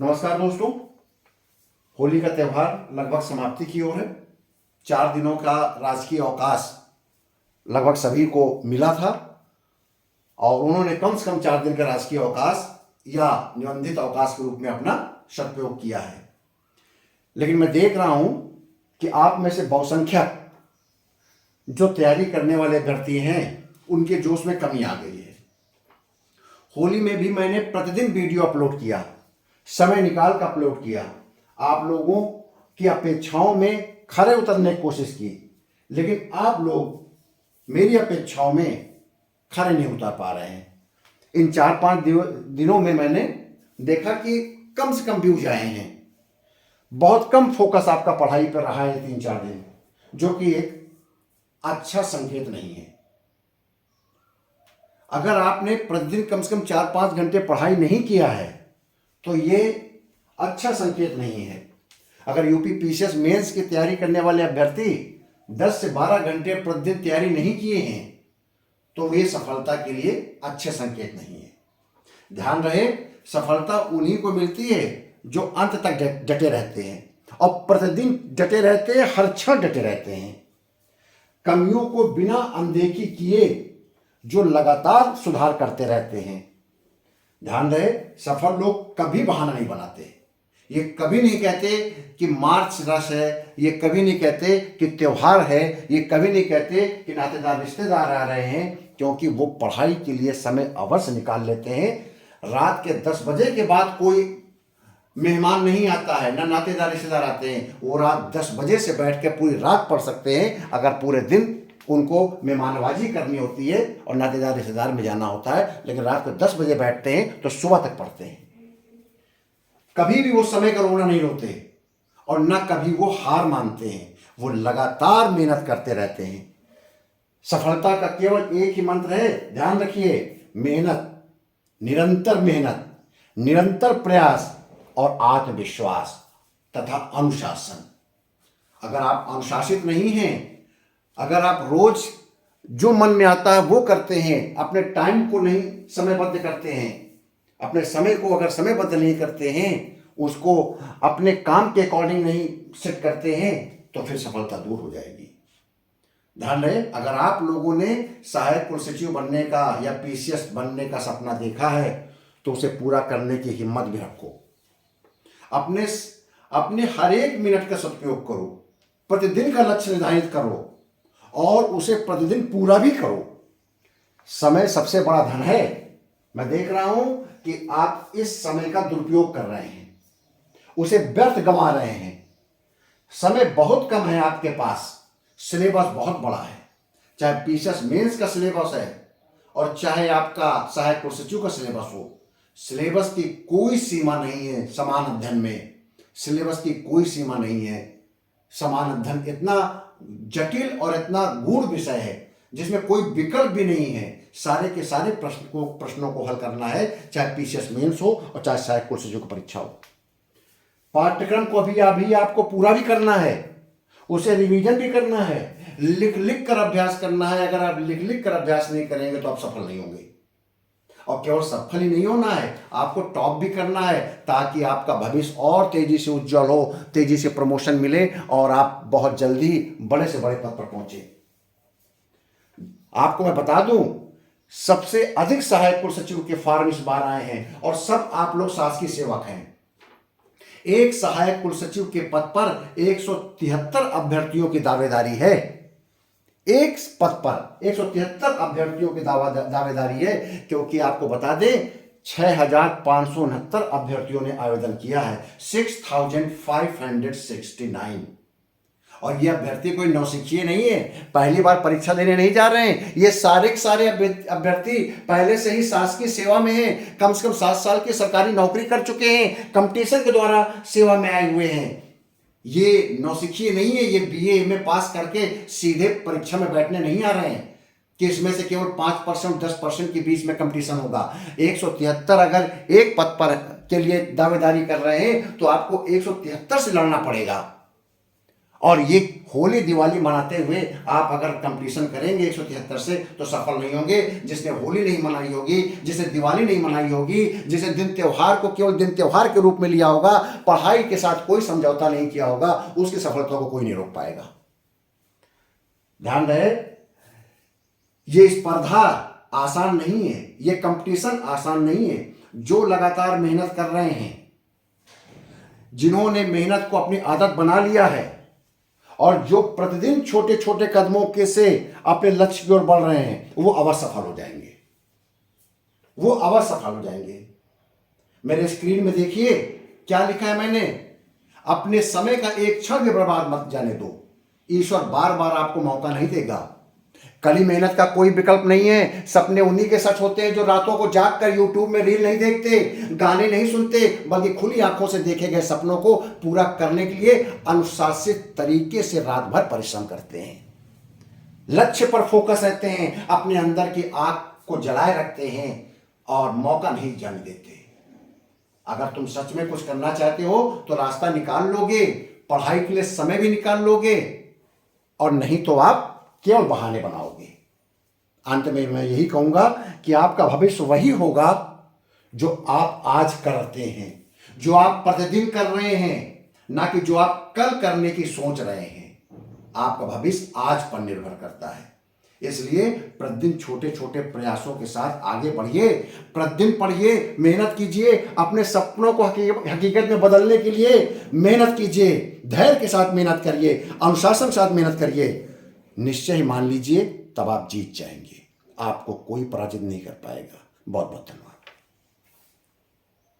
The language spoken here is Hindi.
नमस्कार दोस्तों। होली का त्यौहार लगभग समाप्ति की ओर है। 4 दिनों का राजकीय अवकाश लगभग सभी को मिला था और उन्होंने कम से कम 4 दिन का राजकीय अवकाश या निबंधित अवकाश के रूप में अपना सदुपयोग किया है। लेकिन मैं देख रहा हूं कि आप में से बहुसंख्यक जो तैयारी करने वाले अभ्यर्थी हैं उनके जोश में कमी आ गई है। होली में भी मैंने प्रतिदिन वीडियो अपलोड किया, समय निकाल कर अपलोड किया, आप लोगों की अपेक्षाओं में खरे उतरने की कोशिश की, लेकिन आप लोग मेरी अपेक्षाओं में खरे नहीं उतर पा रहे हैं। इन 4-5 दिनों में मैंने देखा कि कम से कम व्यूज आए हैं। बहुत कम फोकस आपका पढ़ाई पर रहा है 3-4 दिन, जो कि एक अच्छा संकेत नहीं है। अगर आपने प्रतिदिन कम से कम 4-5 घंटे पढ़ाई नहीं किया है तो ये अच्छा संकेत नहीं है। अगर यूपी पीसीएस मेंस की तैयारी करने वाले अभ्यर्थी 10 से 12 घंटे प्रतिदिन तैयारी नहीं किए हैं तो ये सफलता के लिए अच्छे संकेत नहीं है। ध्यान रहे, सफलता उन्हीं को मिलती है जो अंत तक डटे रहते हैं और प्रतिदिन डटे रहते हैं, हर क्षण डटे रहते हैं। कमियों को बिना अनदेखी किए जो लगातार सुधार करते रहते हैं। ध्यान रहे, सफल लोग कभी बहाना नहीं बनाते। ये कभी नहीं कहते कि मार्च रस है, ये कभी नहीं कहते कि त्योहार है, ये कभी नहीं कहते कि नातेदार रिश्तेदार आ रहे हैं, क्योंकि वो पढ़ाई के लिए समय अवश्य निकाल लेते हैं। रात के 10 बजे के बाद कोई मेहमान नहीं आता है, ना नातेदार रिश्तेदार आते हैं। वो रात 10 बजे से बैठ के पूरी रात पढ़ सकते हैं अगर पूरे दिन उनको मेहमानबाजी करनी होती है और नातेदार रिश्तेदार में जाना होता है। लेकिन रात को 10 बजे बैठते हैं तो सुबह तक पढ़ते हैं। कभी भी वो समय का रोना नहीं रोते और ना कभी वो हार मानते हैं। वो लगातार मेहनत करते रहते हैं। सफलता का केवल एक ही मंत्र है, ध्यान रखिए, मेहनत, निरंतर मेहनत, निरंतर प्रयास और आत्मविश्वास तथा अनुशासन। अगर आप अनुशासित नहीं हैं, अगर आप रोज जो मन में आता है वो करते हैं, अपने टाइम को नहीं समयबद्ध करते हैं, अपने समय को अगर समयबद्ध नहीं करते हैं, उसको अपने काम के अकॉर्डिंग नहीं सेट करते हैं, तो फिर सफलता दूर हो जाएगी। ध्यान रहे, अगर आप लोगों ने सहायक कुल सचिव बनने का या पीसीएस बनने का सपना देखा है तो उसे पूरा करने की हिम्मत भी रखो। अपने हर एक मिनट का सदुपयोग करो, प्रतिदिन का लक्ष्य निर्धारित करो और उसे प्रतिदिन पूरा भी करो। समय सबसे बड़ा धन है। मैं देख रहा हूं कि आप इस समय का दुरुपयोग कर रहे हैं, उसे व्यर्थ गंवा रहे हैं। समय बहुत कम है आपके पास, सिलेबस बहुत बड़ा है। चाहे पीसीएस मेंस का सिलेबस है और चाहे आपका सहायक कुल सचिव का सिलेबस हो, सिलेबस की कोई सीमा नहीं है। समान अध्ययन में सिलेबस की कोई सीमा नहीं है। समान अध्ययन इतना जटिल और इतना गूढ़ विषय है जिसमें कोई विकल्प भी नहीं है। सारे के सारे प्रश्नों को हल करना है, चाहे पीसीएस मेंस हो और चाहे सहायक कुल सचिव की परीक्षा हो। पाठ्यक्रम को अभी आपको पूरा भी करना है, उसे रिवीजन भी करना है, लिख लिख कर अभ्यास करना है। अगर आप लिख लिख कर अभ्यास नहीं करेंगे तो आप सफल नहीं होंगे। और केवल सफल ही नहीं होना है, आपको टॉप भी करना है ताकि आपका भविष्य और तेजी से उज्जवल हो, तेजी से प्रमोशन मिले और आप बहुत जल्दी बड़े से बड़े पद पर पहुंचे। आपको मैं बता दूं, सबसे अधिक सहायक कुल सचिव के फॉर्म इस बार आए हैं और सब आप लोग शासकीय सेवक हैं। एक सहायक कुल सचिव के पद पर 173 अभ्यर्थियों की दावेदारी है। एक पद पर 173 अभ्यर्थियों की दावेदारी है, क्योंकि आपको बता दें 6569 अभ्यर्थियों ने आवेदन किया है, 6569। और ये अभ्यर्थी कोई नौसिखिए नहीं है, पहली बार परीक्षा देने नहीं जा रहे हैं। ये सारे के सारे अभ्यर्थी पहले से ही शासकीय सेवा में हैं, कम से कम 7 साल की सरकारी नौकरी कर चुके हैं, कंपटीशन के द्वारा सेवा में आए हुए हैं। ये नौसिखिए नहीं है, ये बीए एमए पास करके सीधे परीक्षा में बैठने नहीं आ रहे हैं कि इसमें से केवल 5% 10% के बीच में कंपटीशन होगा। 173 अगर एक पद पर के लिए दावेदारी कर रहे हैं तो आपको 173 से लड़ना पड़ेगा और ये होली दिवाली मनाते हुए आप अगर कंप्लीशन करेंगे 173 से तो सफल नहीं होंगे। जिसने होली नहीं मनाई होगी, जिसने दिवाली नहीं मनाई होगी, जिसने दिन त्योहार को केवल दिन त्योहार के रूप में लिया होगा, पढ़ाई के साथ कोई समझौता नहीं किया होगा, उसकी सफलता को कोई नहीं रोक पाएगा। ध्यान रहे, ये स्पर्धा आसान नहीं है, ये कंपटीशन आसान नहीं है। जो लगातार मेहनत कर रहे हैं, जिन्होंने मेहनत को अपनी आदत बना लिया है और जो प्रतिदिन छोटे छोटे कदमों के से अपने लक्ष्य की ओर बढ़ रहे हैं, वो अवश्य सफल हो जाएंगे, वो अवश्य सफल हो जाएंगे। मेरे स्क्रीन में देखिए क्या लिखा है मैंने, अपने समय का एक क्षण भी बर्बाद मत जाने दो। ईश्वर बार बार आपको मौका नहीं देगा। कड़ी मेहनत का कोई विकल्प नहीं है। सपने उन्हीं के सच होते हैं जो रातों को जागकर यूट्यूब में रील नहीं देखते, गाने नहीं सुनते, बल्कि खुली आंखों से देखे गए सपनों को पूरा करने के लिए अनुशासित तरीके से रात भर परिश्रम करते हैं, लक्ष्य पर फोकस रहते हैं, अपने अंदर की आग को जलाए रखते हैं और मौका नहीं जाने देते। अगर तुम सच में कुछ करना चाहते हो तो रास्ता निकाल लोगे, पढ़ाई के लिए समय भी निकाल लोगे, और नहीं तो आप केवल बहाने बनाओगे। अंत में मैं यही कहूंगा कि आपका भविष्य वही होगा जो आप आज करते हैं, जो आप प्रतिदिन कर रहे हैं, ना कि जो आप कल करने की सोच रहे हैं। आपका भविष्य आज पर निर्भर करता है। इसलिए प्रतिदिन छोटे छोटे प्रयासों के साथ आगे बढ़िए, प्रतिदिन पढ़िए, मेहनत कीजिए, अपने सपनों को हकीकत में बदलने के लिए मेहनत कीजिए, धैर्य के साथ मेहनत करिए, अनुशासन के साथ मेहनत करिए। निश्चय ही मान लीजिए तब आप जीत जाएंगे, आपको कोई पराजित नहीं कर पाएगा। बहुत बहुत धन्यवाद।